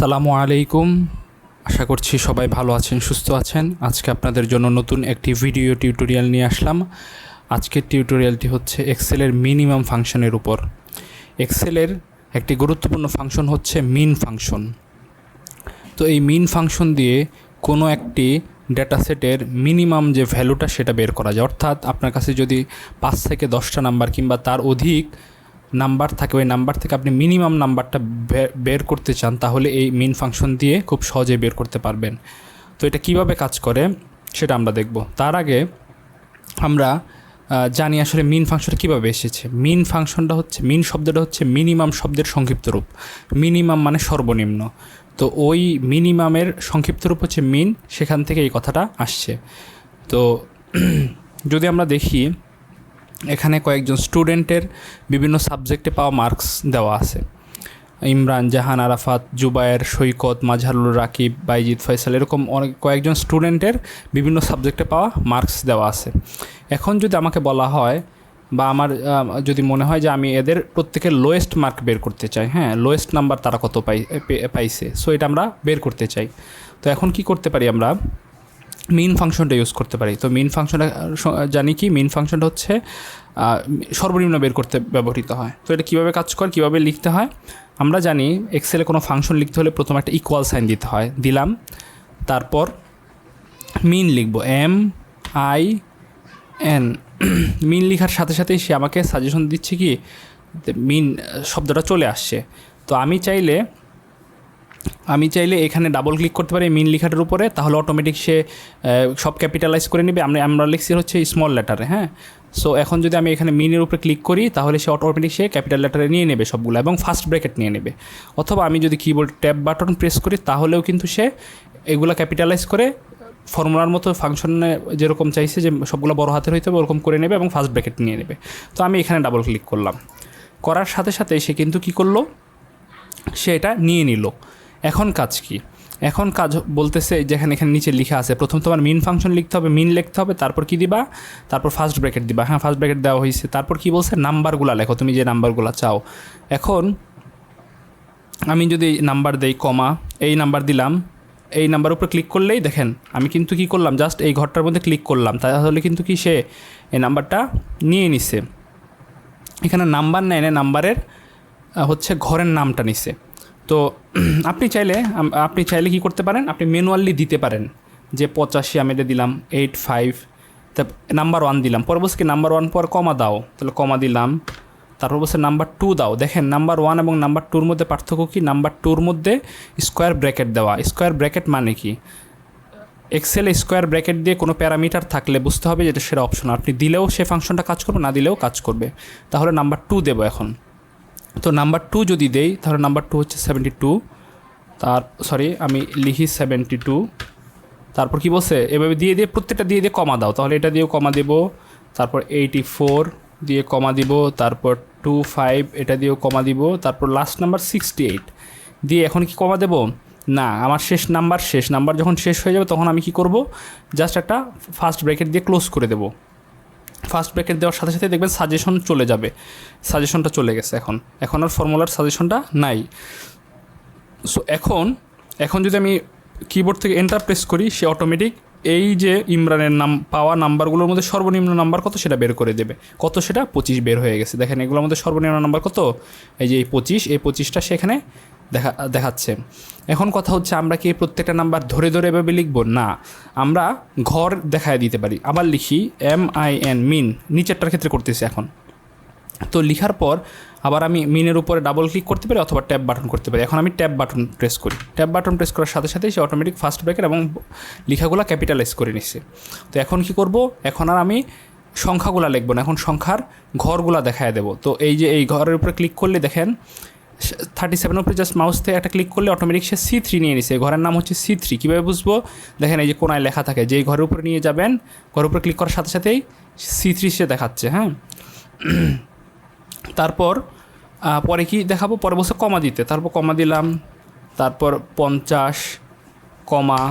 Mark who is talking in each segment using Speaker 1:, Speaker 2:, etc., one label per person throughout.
Speaker 1: আসসালামু আলাইকুম। আশা করছি সবাই ভালো আছেন, সুস্থ আছেন। আজকে আপনাদের জন্য নতুন একটি ভিডিও টিউটোরিয়াল নিয়ে আসলাম। আজকের টিউটোরিয়ালটি হচ্ছে এক্সেলের মিনিমাম ফাংশনের উপর। এক্সেলের একটি গুরুত্বপূর্ণ ফাংশন হচ্ছে মিন ফাংশন। তো এই মিন ফাংশন দিয়ে কোনো একটি ডেটা সেটের মিনিমাম যে ভ্যালুটা সেটা বের করা যায়। অর্থাৎ আপনার কাছে যদি 5 থেকে 10টা নাম্বার কিংবা তার অধিক নাম্বার থাকে, ওই নাম্বার থেকে আপনি মিনিমাম নাম্বারটা বের করতে চান, তাহলে এই মিন ফাংশন দিয়ে খুব সহজে বের করতে পারবেন। তো এটা কিভাবে কাজ করে সেটা আমরা দেখব। তার আগে আমরা জানি আসলে মিন ফাংশনটা কীভাবে এসেছে। মিন ফাংশনটা হচ্ছে, মিন শব্দটা হচ্ছে মিনিমাম শব্দের সংক্ষিপ্ত রূপ। মিনিমাম মানে সর্বনিম্ন। তো ওই মিনিমামের সংক্ষিপ্ত রূপ হচ্ছে মিন, সেখান থেকে এই কথাটা আসছে। তো যদি আমরা দেখি, এখানে কয়েকজন স্টুডেন্টের বিভিন্ন সাবজেক্টে পাওয়া মার্কস দেওয়া আছে। ইমরান, জাহান, আরাফাত, জুবায়ের, সৈকত, মাজহারুল, রাকিব, বাইজিদ, ফয়সাল, এরকম কয়েকজন স্টুডেন্টের বিভিন্ন সাবজেক্টে পাওয়া মার্কস দেওয়া আছে। এখন যদি আমাকে বলা হয় বা আমার যদি মনে হয় যে আমি এদের প্রত্যেকের লোয়েস্ট মার্ক বের করতে চাই, হ্যাঁ, লোয়েস্ট নাম্বার তারা কত পাইছে, সো এটা আমরা বের করতে চাই। তো এখন কি করতে পারি, আমরা মিন ফাংশনটা ইউজ করতে পারি। তো মিন ফাংশনটা জানি কি, মিন ফাংশনটা হচ্ছে সর্বনিম্ন বের করতে ব্যবহৃত হয়। তো এটা কীভাবে কাজ করে, কীভাবে লিখতে হয় আমরা জানি। এক্সেলে কোনো ফাংশন লিখতে হলে প্রথমে একটা ইকুয়াল সাইন দিতে হয়, দিলাম, তারপর মিন লিখব, MIN। মিন লেখার সাথে সাথেই সে আমাকে সাজেশন দিচ্ছে কি মিন শব্দটা চলে আসছে। তো আমি চাইলে এখানে ডাবল ক্লিক করতে পারি মিন লেখাটার উপরে, তাহলে অটোমেটিক সে সব ক্যাপিটালাইজ করে নেবে। আমরা লিখছি হচ্ছে স্মল লেটারে, হ্যাঁ। সো এখন যদি আমি এখানে মিনের উপরে ক্লিক করি, তাহলে সে অটোমেটিক সে ক্যাপিটাল লেটারে নিয়ে নেবে সবগুলো এবং ফার্স্ট ব্র্যাকেট নিয়ে নেবে। অথবা আমি যদি কিবোর্ড ট্যাব বাটন প্রেস করি, তাহলেও কিন্তু সে এগুলো ক্যাপিটালাইজ করে ফর্মুলার মতো ফাংশনে যেরকম চাইছে যে সবগুলো বড় হাতের হইতে হবে ওরকম করে নেবে এবং ফার্স্ট ব্র্যাকেট নিয়ে নেবে। তো আমি এখানে ডাবল ক্লিক করলাম, করার সাথে সাথে সে কিন্তু কী করলো, সে এটা নিয়ে নিল। এখন কাজ কি, এখন কাজ বলতেছে যেখানে এখানে নিচে লেখা আছে, প্রথম তোমার মিন ফাংশন লিখতে হবে, মিন লিখতে হবে, তারপর কি দিবা, তারপর ফার্স্ট ব্র্যাকেট দিবা, হ্যাঁ ফার্স্ট ব্র্যাকেট দেওয়া হয়েছে। তারপর কি বলছে, নাম্বারগুলো লেখো, তুমি যে নাম্বারগুলো চাও। এখন আমি যদি নাম্বার দেই, কমা, এই নাম্বার দিলাম, এই নাম্বার উপর ক্লিক করলেই দেখেন আমি কিন্তু কি করলাম, জাস্ট এই ঘরটার মধ্যে ক্লিক করলাম, তাহলে কিন্তু কি সে এই নাম্বারটা নিয়ে নিছে। এখানে নাম্বার নেয় না, নাম্বারের হচ্ছে ঘরের নামটা নিছে। তো আপনি চাইলে কি করতে পারেন, আপনি ম্যানুয়ালি দিতে পারেন যে 85 আমি এটা দিলাম, 85, তারপর নাম্বার 1 দিলাম, পরে বলছে কি নাম্বার 1 পর কমা দাও, তাহলে কমা দিলাম, তারপর বলছে নাম্বার 2 দাও। দেখেন নাম্বার 1 এবং নাম্বার 2-র মধ্যে পার্থক্য কি, নাম্বার 2-র মধ্যে স্কোয়ার ব্র্যাকেট দেওয়া। স্কোয়ার ব্র্যাকেট মানে কি, এক্সেলে স্কোয়ার ব্র্যাকেট দিয়ে কোনো প্যারামিটার থাকলে বুঝতে হবে যেটা সেটা অপশন, আপনি দিলেও সে ফাংশনটা কাজ করবে, না দিলেও কাজ করবে। তাহলে নাম্বার 2 দেবো এখন। তো নাম্বার 2 যদি দেই, তাহলে নাম্বার 2 হচ্ছে 72, আমি লিখি 72। তারপর কি বলছে, এভাবে দিয়ে প্রত্যেকটা দিয়ে কমা দাও, তাহলে এটা দিয়েও কমা দেবো, তারপর 84 দিয়ে কমা দিব, তারপর 25 এটা দিয়েও কমা দিব, তারপর লাস্ট নাম্বার 68 দিয়ে এখন কি কমা দেবো না, আমার শেষ নাম্বার যখন শেষ হয়ে যাবে তখন আমি কি করব, জাস্ট একটা ফার্স্ট ব্র্যাকেট দিয়ে ক্লোজ করে দেবো। ফার্স্ট ব্র্যাকেট দেওয়ার সাথে সাথে দেখবেন সাজেশন চলে যাবে, সাজেশনটা চলে গেছে। এখন আর ফর্মুলার সাজেশনটা নাই। সো এখন যদি আমি কিবোর্ড থেকে এন্টার প্রেস করি, সে অটোমেটিক এই যে ইমরানের নাম পাওয়া নাম্বারগুলোর মধ্যে সর্বনিম্ন নাম্বার কত সেটা বের করে দেবে। কত, সেটা 25 বের হয়ে গেছে। দেখেন এগুলোর মধ্যে সর্বনিম্ন নাম্বার কত, এই যে এই 25টা সেখানে দেখাচ্ছে। এখন কথা হচ্ছে, আমরা কি প্রত্যেকটা নাম্বার ধরে ধরে এভাবে লিখব না, আমরা ঘর দেখায় দিতে পারি। আবার লিখি MIN, মিন, নিচেরটার ক্ষেত্রে করতেছি এখন। তো লিখার পর আবার আমি মিনের উপরে ডাবল ক্লিক করতে পারি অথবা ট্যাব বাটন করতে পারি। এখন আমি ট্যাব বাটন প্রেস করি, ট্যাব বাটন প্রেস করার সাথে সাথেই সে অটোমেটিক ফার্স্ট ব্র্যাকেট এবং লেখাগুলো ক্যাপিটালাইজ করে নিচ্ছে। তো এখন কি করব, এখন আর আমি সংখ্যাগুলো লিখবো না, এখন সংখ্যার ঘরগুলো দেখায় দেবো। তো এই যে এই ঘরের উপরে ক্লিক করলে দেখেন 37 উপরে জাস্ট মাউস থেকে একটা ক্লিক করলে অটোমেটিক সে C3 নিয়ে নিছে। ঘরের নাম হচ্ছে C3। কীভাবে বুঝবো, দেখেন এই যে কোনায় লেখা থাকে, যেই ঘরের উপরে নিয়ে যাবেন, ঘরের উপরে ক্লিক করার সাথে সাথেই C3 সে দেখাচ্ছে, হ্যাঁ। তারপর পরে কি দেখাবো, পরে বসে কমা দিতে, তারপর কমা দিলাম, তারপর 50, কমা,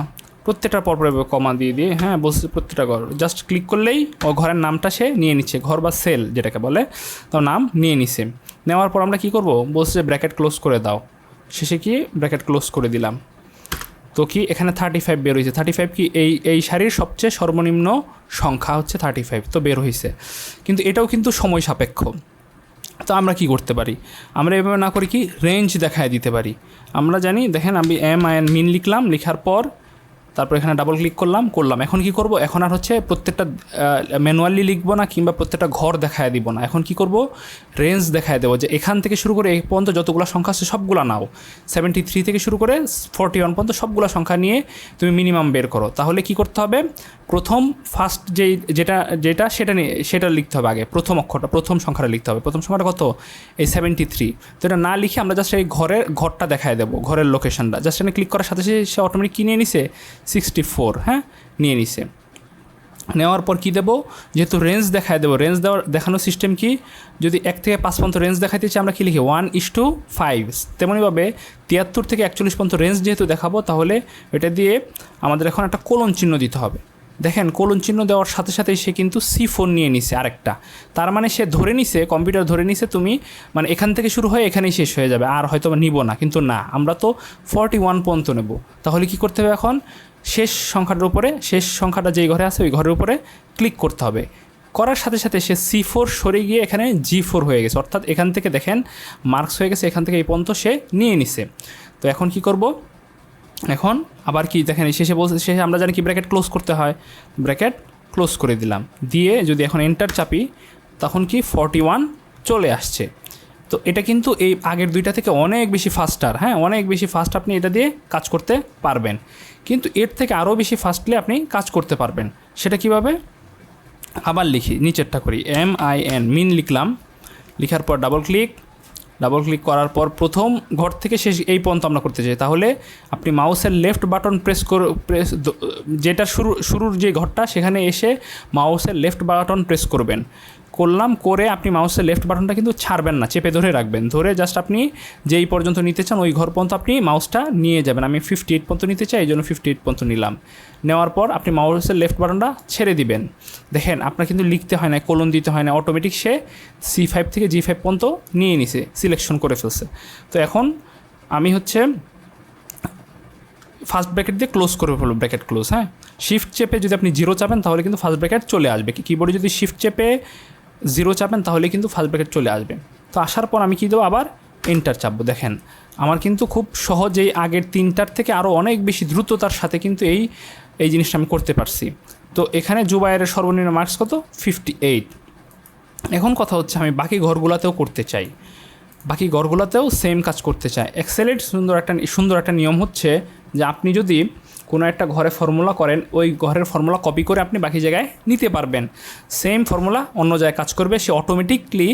Speaker 1: প্রত্যেকটার পর কমা দিয়ে হ্যাঁ বলছে প্রত্যেকটা ঘর জাস্ট ক্লিক করলেই ও ঘরের নামটা সে নিয়ে নিচ্ছে, ঘর বা সেল যেটাকে বলে, তো নাম নিয়ে নিছে। নেওয়ার পর আমরা কি করব, বলছে যে ব্র্যাকেট ক্লোজ করে দাও। শেষে কি ব্র্যাকেট ক্লোজ করে দিলাম। তো কি এখানে 35 বের হয়েছে। 35 কি এই সারির সবচেয়ে সর্বনিম্ন সংখ্যা হচ্ছে 35, তো বের হয়েছে। কিন্তু এটাও কিন্তু সময় সাপেক্ষ। তো আমরা কি করতে পারি, আমরা এভাবে না করে কি রেঞ্জ দেখায় দিতে পারি। আমরা জানি, দেখেন আমি MIN মিন লিখলাম, লেখার পর তারপর এখানে ডাবল ক্লিক করলাম। এখন কি করব, এখন আর হচ্ছে প্রত্যেকটা ম্যানুয়ালি লিখবো না কিংবা প্রত্যেকটা ঘর দেখায় দিব না। এখন কি করব, রেঞ্জ দেখায় দেবো যে এখান থেকে শুরু করে এই পর্যন্ত যতগুলো সংখ্যা আছে সবগুলো নাও, 73 থেকে শুরু করে 41 পর্যন্ত সবগুলো সংখ্যা নিয়ে তুমি মিনিমাম বের করো। তাহলে কি করতে হবে, ফার্স্ট যেটা সেটা লিখতে হবে আগে, প্রথম অক্ষরটা, প্রথম সংখ্যাটা লিখতে হবে। প্রথম সংখ্যাটা কত, এই 73। তো এটা না লিখে আমরা জাস্ট এই ঘরটা দেখায় দেবো, ঘরের লোকেশনটা। জাস্ট এখানে ক্লিক করার সাথে সাথে সে অটোমেটিক কী নিয়ে নিছে, 64, হ্যাঁ নিয়ে নিছে। নেওয়ার পর কী দেবো, যেহেতু রেঞ্জ দেখায় দেবো, দেখানোর সিস্টেম কি, যদি 1 থেকে 5 পর্যন্ত রেঞ্জ দেখাইতে চাই আমরা কী লিখি 1:5। তেমনইভাবে 73 থেকে 41 পর্যন্ত রেঞ্জ যেহেতু দেখাবো, তাহলে এটা দিয়ে আমাদের এখন একটা কোলন চিহ্ন দিতে হবে। দেখেন কোলন চিহ্ন দেওয়ার সাথে সাথেই সে কিন্তু C4 নিয়ে নিছে আরেকটা। তার মানে সে ধরে নিছে, কম্পিউটার ধরে নিছে তুমি মানে এখান থেকে শুরু হয়ে এখানেই শেষ হয়ে যাবে, আর হয়তো নিব না। কিন্তু না, আমরা তো 41 পর্যন্ত নেব। তাহলে কি করতে হবে, এখন শেষ সংখ্যাটা যেই ঘরে আছে ওই ঘরের উপরে ক্লিক করতে হবে। করার সাথে সাথে সে C4 সরে গিয়ে এখানে G4 হয়ে গেছে, অর্থাৎ এখান থেকে দেখেন মার্কস হয়ে গেছে, এখান থেকে এই পর্যন্ত সে নিয়ে নিছে। তো এখন কি করব, এখন আবার কি দেখেন শেষে আমরা জানি কি ব্র্যাকেট ক্লোজ করতে হয়, ব্র্যাকেট ক্লোজ করে দিলাম। দিয়ে যদি এখন এন্টার চাপি তখন কি 41 চলে আসছে। তো এটা কিন্তু এই আগের দুইটা থেকে অনেক বেশি ফাস্টার, হ্যাঁ অনেক বেশি ফাস্ট আপনি এটা দিয়ে কাজ করতে পারবেন। কিন্তু এর থেকে আরও বেশি ফাস্টলি আপনি কাজ করতে পারবেন। সেটা কিভাবে, আবার লিখি, নিচেরটা করি, MIN মিন লিখলাম, লেখার পর ডাবল ক্লিক করার পর প্রথম ঘর থেকে শেষ এই পর্যন্ত আমরা করতে চাই। তাহলে আপনি মাউসের লেফট বাটন যেটা শুরুর যে ঘরটা সেখানে এসে মাউসের লেফট বাটন প্রেস করবেন। করে আপনি মাউসের লেফট বাটনটা কিন্তু ছাড়বেন না, চেপে ধরে রাখবেন। ধরে জাস্ট আপনি যেই পর্যন্ত নিতে চান ওই ঘর পর্যন্ত আপনি মাউসটা নিয়ে যাবেন। আমি 58 পর্যন্ত নিতে চাই, এই জন্য 58 পর্যন্ত নিলাম। নেওয়ার পর আপনি মাউসের লেফট বাটনটা ছেড়ে দিবেন। দেখেন আপনার কিন্তু লিখতে হয় না, কোলন দিতে হয় না, অটোমেটিক সে C5 থেকে G5 পর্যন্ত নিয়ে নিছে, সিলেকশন করে ফেলছে। তো এখন আমি হচ্ছে ফার্স্ট ব্র্যাকেট দিয়ে ক্লোজ করে ফেলবো, ব্র্যাকেট ক্লোজ, হ্যাঁ। শিফট চেপে যদি আপনি 0 চাপেন তাহলে কিন্তু ফার্স্ট ব্র্যাকেট চলে আসবে। কিবোর্ডে যদি শিফট চেপে 0 চাপেন তাহলে কিন্তু ফার্স্ট ব্র্যাকেট চলে আসবে। তো আসার পর আমি কী দেবো, আবার এন্টার চাপবো। দেখেন আমার কিন্তু খুব সহজেই আগের 3টার থেকে আরও অনেক বেশি দ্রুততার সাথে কিন্তু এই জিনিসটা আমি করতে পারছি। তো এখানে জুবায়ের সর্বনিম্ন মার্কস কত, 58। এখন কথা হচ্ছে আমি বাকি ঘরগুলোতেও করতে চাই, বাকি ঘরগুলোতেও সেম কাজ করতে চাই। এক্সেলের সুন্দর একটা নিয়ম হচ্ছে যে আপনি যদি কোনো একটা ঘরে ফর্মুলা করেন, ওই ঘরের ফর্মুলা কপি করে আপনি বাকি জায়গায় নিতে পারবেন। সেম ফর্মুলা অন্য জায়গায় কাজ করবে, সে অটোমেটিকলি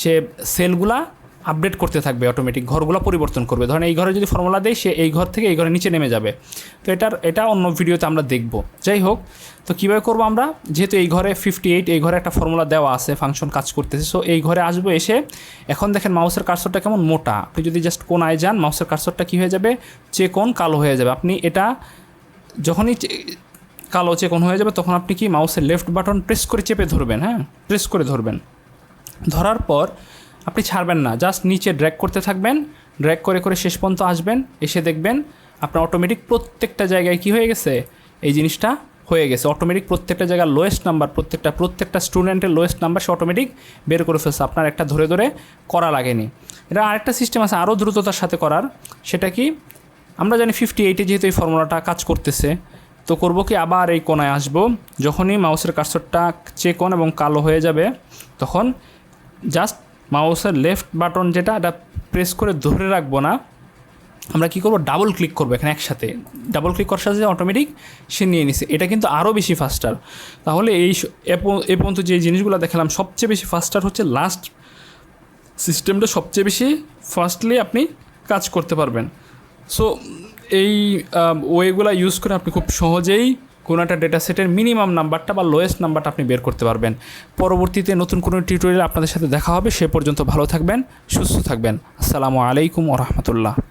Speaker 1: সে সেলগুলা আপডেট করতে থাকবে, অটোমেটিক ঘরগুলো পরিবর্তন করবে। ধরেন এই ঘরে যদি ফর্মুলা দেয়, সে এই ঘর থেকে এই ঘরে নিচে নেমে যাবে। তো এটা অন্য ভিডিওতে আমরা দেখব। যাই হোক, তো কীভাবে করবো আমরা, যেহেতু এই ঘরে 58, এই ঘরে একটা ফর্মুলা দেওয়া আছে, ফাংশন কাজ করতেছে। সো এই ঘরে আসবো, এসে এখন দেখেন মাউসের কার্সরটা কেমন মোটা। আপনি যদি জাস্ট কোনায় যান, মাউসের কার্সরটা কী হয়ে যাবে, চেকন কালো হয়ে যাবে। আপনি এটা যখনই কালো চেকন হয়ে যাবে তখন আপনি কি মাউসের লেফট বাটন প্রেস করে চেপে ধরবেন, হ্যাঁ প্রেস করে ধরবেন। ধরার পর আপনি ছাড়বেন না, জাস্ট নিচে ড্র্যাগ করতে থাকবেন, ড্র্যাগ করে শেষ পর্যন্ত আসবেন। এসে দেখবেন আপনার অটোমেটিক প্রত্যেকটা জায়গায় কি হয়ে গেছে, এই জিনিসটা হয়ে গেছে। অটোমেটিক প্রত্যেকটা জায়গায় লোয়েস্ট নাম্বার, প্রত্যেকটা স্টুডেন্টের লোয়েস্ট নাম্বার সে অটোমেটিক বের করে ফেলছে, আপনার একটা ধরে করা লাগেনি। এটা আরেকটা সিস্টেম আছে আরও দ্রুততার সাথে করার। সেটা কি, আমরা জানি 58-এ যেহেতু এই ফর্মুলাটা কাজ করতেছে, তো করবো কি, আবার এই কোনায় আসবো। যখনই মাউসের কার্সরটা চেকন এবং কালো হয়ে যাবে তখন জাস্ট মাউসের লেফট বাটন যেটা, এটা প্রেস করে ধরে রাখবো না, আমরা কী করবো, ডাবল ক্লিক করবো এখানে একসাথে। ডাবল ক্লিক করার সাথে অটোমেটিক সে নিয়ে নিছে। এটা কিন্তু আরও বেশি ফাস্টার। তাহলে এ পর্যন্ত যে জিনিসগুলো দেখালাম, সবচেয়ে বেশি ফাস্টার হচ্ছে লাস্ট সিস্টেমটা, সবচেয়ে বেশি ফাস্টলি আপনি কাজ করতে পারবেন। সো এই ওয়েগুলো ইউজ করে আপনি খুব সহজেই কোনো একটা ডেটা সেটের মিনিমাম নাম্বারটা বা লোয়েস্ট নাম্বারটা আপনি বের করতে পারবেন। পরবর্তীতে নতুন কোনো টিউটোরিয়াল আপনাদের সাথে দেখা হবে। সে পর্যন্ত ভালো থাকবেন, সুস্থ থাকবেন। আসসালামু আলাইকুম ওয়া রাহমাতুল্লাহ।